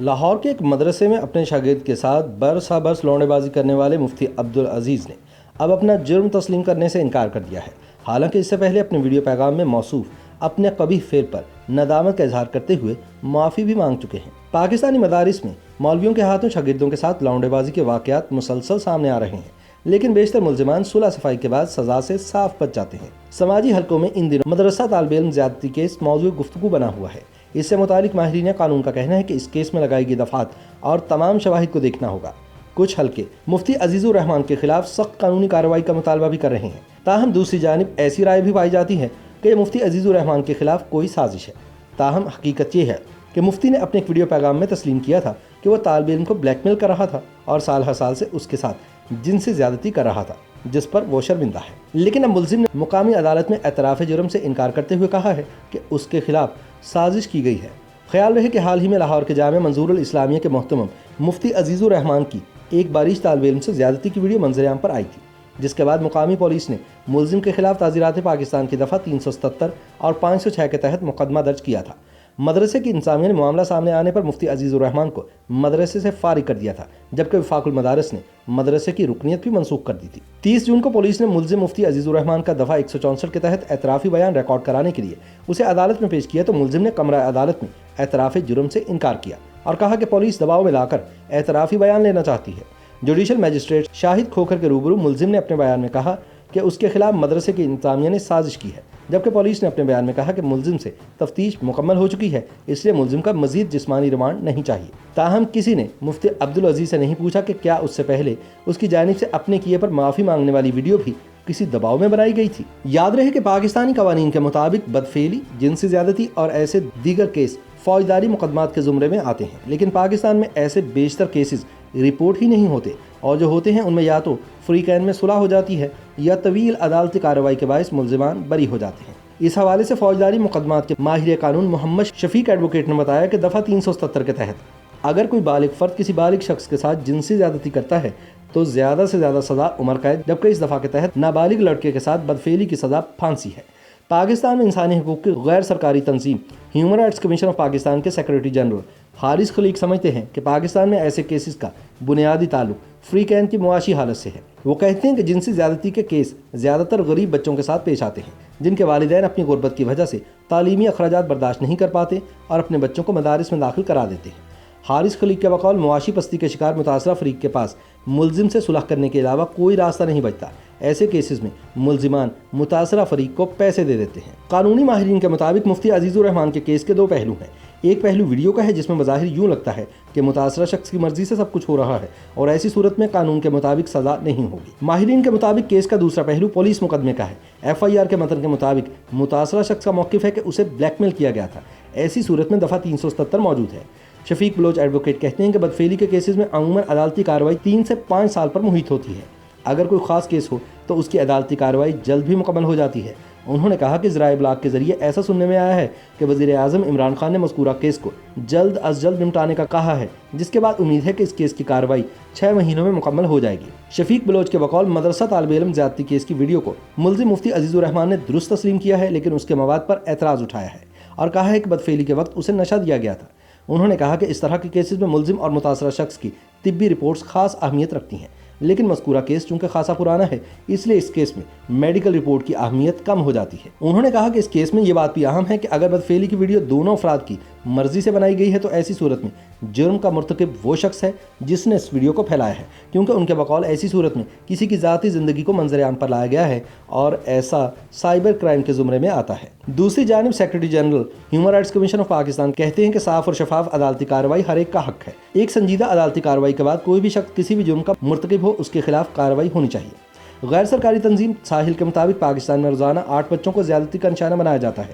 لاہور کے ایک مدرسے میں اپنے شاگرد کے ساتھ برسا برس لونڈے بازی کرنے والے مفتی عبدالعزیز نے اب اپنا جرم تسلیم کرنے سے انکار کر دیا ہے۔ حالانکہ اس سے پہلے اپنے ویڈیو پیغام میں موصوف اپنے قبیح فعل پر ندامت کا اظہار کرتے ہوئے معافی بھی مانگ چکے ہیں۔ پاکستانی مدارس میں مولویوں کے ہاتھوں شاگردوں کے ساتھ لونڈے بازی کے واقعات مسلسل سامنے آ رہے ہیں، لیکن بیشتر ملزمان صلح صفائی کے بعد سزا سے صاف بچ جاتے ہیں۔ سماجی حلقوں میں ان دنوں مدرسہ طالب علم زیادتی کیس موضوع گفتگو بنا ہوا ہے۔ اس سے متعلق ماہرین قانون کا کہنا ہے کہ اس کیس میں لگائی گئی دفعات اور تمام شواہد کو دیکھنا ہوگا۔ کچھ حلقے مفتی عزیز الرحمان کے خلاف سخت قانونی کارروائی کا مطالبہ بھی کر رہے ہیں، تاہم دوسری جانب ایسی رائے بھی پائی جاتی ہے کہ مفتی عزیز الرحمان کے خلاف کوئی سازش ہے۔ تاہم حقیقت یہ ہے کہ مفتی نے اپنے ایک ویڈیو پیغام میں تسلیم کیا تھا کہ وہ طالب علم کو بلیک میل کر رہا تھا اور سال ہر سال سے اس کے ساتھ جنسی زیادتی کر رہا تھا، جس پر وہ شرمندہ ہے۔ لیکن اب ملزم نے مقامی عدالت میں اعتراف جرم سے انکار کرتے ہوئے کہا ہے کہ اس کے خلاف سازش کی گئی ہے۔ خیال رہے کہ حال ہی میں لاہور کے جامعہ منظور الاسلامیہ کے محترم مفتی عزیز الرحمان کی ایک بارش طالب علم سے زیادتی کی ویڈیو منظر عام پر آئی تھی، جس کے بعد مقامی پولیس نے ملزم کے خلاف تعزیرات پاکستان کی دفعہ 377 اور 506 کے تحت مقدمہ درج کیا تھا۔ مدرسے کی انتظامیہ نے معاملہ سامنے آنے پر مفتی عزیز الرحمان کو مدرسے سے فارغ کر دیا تھا، جبکہ وفاق المدارس نے مدرسے کی رکنیت بھی منسوخ کر دی تھی۔ 30 جون کو پولیس نے ملزم مفتی عزیز الرحمان کا دفعہ 164 کے تحت اعترافی بیان ریکارڈ کرانے کے لیے اسے عدالت میں پیش کیا تو ملزم نے کمرہ عدالت میں اعتراف جرم سے انکار کیا اور کہا کہ پولیس دباؤ میں لا کر اعترافی بیان لینا چاہتی ہے۔ جوڈیشل میجسٹریٹ شاہد کھوکھر کے روبرو ملزم نے اپنے بیان میں کہا کہ اس کے خلاف مدرسے کی انتظامیہ نے سازش کی ہے، جبکہ پولیس نے اپنے بیان میں کہا کہ ملزم سے تفتیش مکمل ہو چکی ہے، اس لیے ملزم کا مزید جسمانی ریمانڈ نہیں چاہیے۔ تاہم کسی نے مفتی عبدالعزیز سے نہیں پوچھا کہ کیا اس سے پہلے اس کی جانب سے اپنے کیے پر معافی مانگنے والی ویڈیو بھی کسی دباؤ میں بنائی گئی تھی۔ یاد رہے کہ پاکستانی قوانین کے مطابق بدفعلی، جنسی زیادتی اور ایسے دیگر کیس فوجداری مقدمات کے زمرے میں آتے ہیں، لیکن پاکستان میں ایسے بیشتر کیسز رپورٹ ہی نہیں ہوتے، اور جو ہوتے ہیں ان میں یا تو فریقین میں صلح ہو جاتی ہے یا طویل عدالتی کارروائی کے باعث ملزمان بری ہو جاتے ہیں۔ اس حوالے سے فوجداری مقدمات کے ماہر قانون محمد شفیق ایڈوکیٹ نے بتایا کہ دفعہ 377 کے تحت اگر کوئی بالغ فرد کسی بالغ شخص کے ساتھ جنسی زیادتی کرتا ہے تو زیادہ سے زیادہ سزا عمر قید، جبکہ اس دفعہ کے تحت نابالغ لڑکے کے ساتھ بدفعلی کی سزا پھانسی ہے۔ پاکستان میں انسانی حقوق کی غیر سرکاری تنظیم human rights commission of Pakistan کے سیکریٹری جنرل حارث خلیق سمجھتے ہیں کہ پاکستان میں ایسے کیسز کا بنیادی تعلق فریقین کی معاشی حالت سے ہے۔ وہ کہتے ہیں کہ جنسی زیادتی کے کیس زیادہ تر غریب بچوں کے ساتھ پیش آتے ہیں، جن کے والدین اپنی غربت کی وجہ سے تعلیمی اخراجات برداشت نہیں کر پاتے اور اپنے بچوں کو مدارس میں داخل کرا دیتے ہیں۔ حارث خلیق کے بقول معاشی پستی کے شکار متاثرہ فریق کے پاس ملزم سے صلح کرنے کے علاوہ کوئی راستہ نہیں بچتا۔ ایسے کیسز میں ملزمان متاثرہ فریق کو پیسے دے دیتے ہیں۔ قانونی ماہرین کے مطابق مفتی عزیز الرحمان کے کیس کے دو پہلو ہیں۔ ایک پہلو ویڈیو کا ہے جس میں بظاہر یوں لگتا ہے کہ متاثرہ شخص کی مرضی سے سب کچھ ہو رہا ہے اور ایسی صورت میں قانون کے مطابق سزا نہیں ہوگی۔ ماہرین کے مطابق کیس کا دوسرا پہلو پولیس مقدمے کا ہے۔ FIR کے متن کے مطابق متاثرہ شخص کا موقف ہے کہ اسے بلیک میل کیا گیا تھا۔ ایسی صورت میں دفعہ 377 موجود ہے۔ شفیق بلوچ ایڈوکیٹ کہتے ہیں کہ بدفعلی کے کیسز میں عموماً عدالتی کارروائی 3 سے 5 سال پر محیط ہوتی ہے۔ اگر کوئی خاص کیس ہو تو اس کی عدالتی کارروائی جلد بھی مکمل ہو جاتی ہے۔ انہوں نے کہا کہ ذرائع ابلاغ کے ذریعے ایسا سننے میں آیا ہے کہ وزیر اعظم عمران خان نے مذکورہ کیس کو جلد از جلد نمٹانے کا کہا ہے، جس کے بعد امید ہے کہ اس کیس کی کارروائی 6 مہینوں میں مکمل ہو جائے گی۔ شفیق بلوچ کے بقول مدرسہ طالب علم زیادتی کیس کی ویڈیو کو ملزم مفتی عزیز الرحمان نے درست تسلیم کیا ہے، لیکن اس کے مواد پر اعتراض اٹھایا ہے اور کہا ہے کہ بدفعلی کے وقت اسے نشہ دیا گیا تھا۔ انہوں نے کہا کہ اس طرح کے کیسز میں ملزم اور متاثرہ شخص کی طبی رپورٹس خاص اہمیت رکھتی ہیں، لیکن مذکورہ کیس چونکہ خاصا پرانا ہے اس لیے اس کیس میں میڈیکل رپورٹ کی اہمیت کم ہو جاتی ہے۔ انہوں نے کہا کہ اس کیس میں یہ بات بھی اہم ہے کہ اگر بدفعلی کی ویڈیو دونوں افراد کی مرضی سے بنائی گئی ہے تو ایسی صورت میں جرم کا مرتکب وہ شخص ہے جس نے اس ویڈیو کو پھیلایا ہے، کیونکہ ان کے بقول ایسی صورت میں کسی کی ذاتی زندگی کو منظر عام پر لایا گیا ہے اور ایسا سائبر کرائم کے زمرے میں آتا ہے۔ دوسری جانب secretary general human rights commission of Pakistan کہتے ہیں کہ صاف اور شفاف عدالتی کارروائی ہر ایک کا حق ہے۔ ایک سنجیدہ عدالتی کارروائی کے بعد کوئی بھی شخص کسی بھی جرم کا مرتکب ہو اس کے خلاف کارروائی ہونی چاہیے۔ غیر سرکاری تنظیم ساحل کے مطابق پاکستان میں روزانہ 8 بچوں کو زیادتی کا نشانہ بنایا جاتا ہے،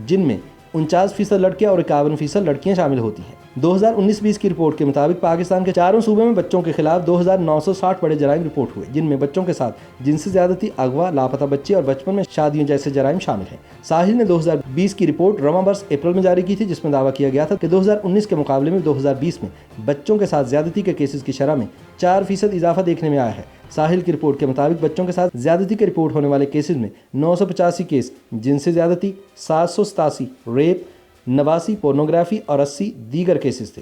جن میں 49% لڑکے اور 51% لڑکیاں شامل ہوتی ہیں۔ 2019-20 کی رپورٹ کے مطابق پاکستان کے چاروں صوبے میں بچوں کے خلاف 2960 بڑے جرائم رپورٹ ہوئے، جن میں بچوں کے ساتھ جنسی زیادتی، اغوا، لاپتہ بچے اور بچپن میں شادیوں جیسے جرائم شامل ہیں۔ ساحل نے 2020 کی رپورٹ رواں برس اپریل میں جاری کی تھی، جس میں دعویٰ کیا گیا تھا کہ 2019 کے مقابلے میں 2020 میں بچوں کے ساتھ زیادتی کے کیسز کی شرح میں 4% اضافہ دیکھنے میں آیا ہے۔ ساحل کی رپورٹ کے مطابق بچوں کے ساتھ زیادتی کے رپورٹ ہونے والے کیسز میں 985 کیس جنسی زیادتی، 787 ریپ، 89 پورنوگرافی اور 80 دیگر کیسز تھے۔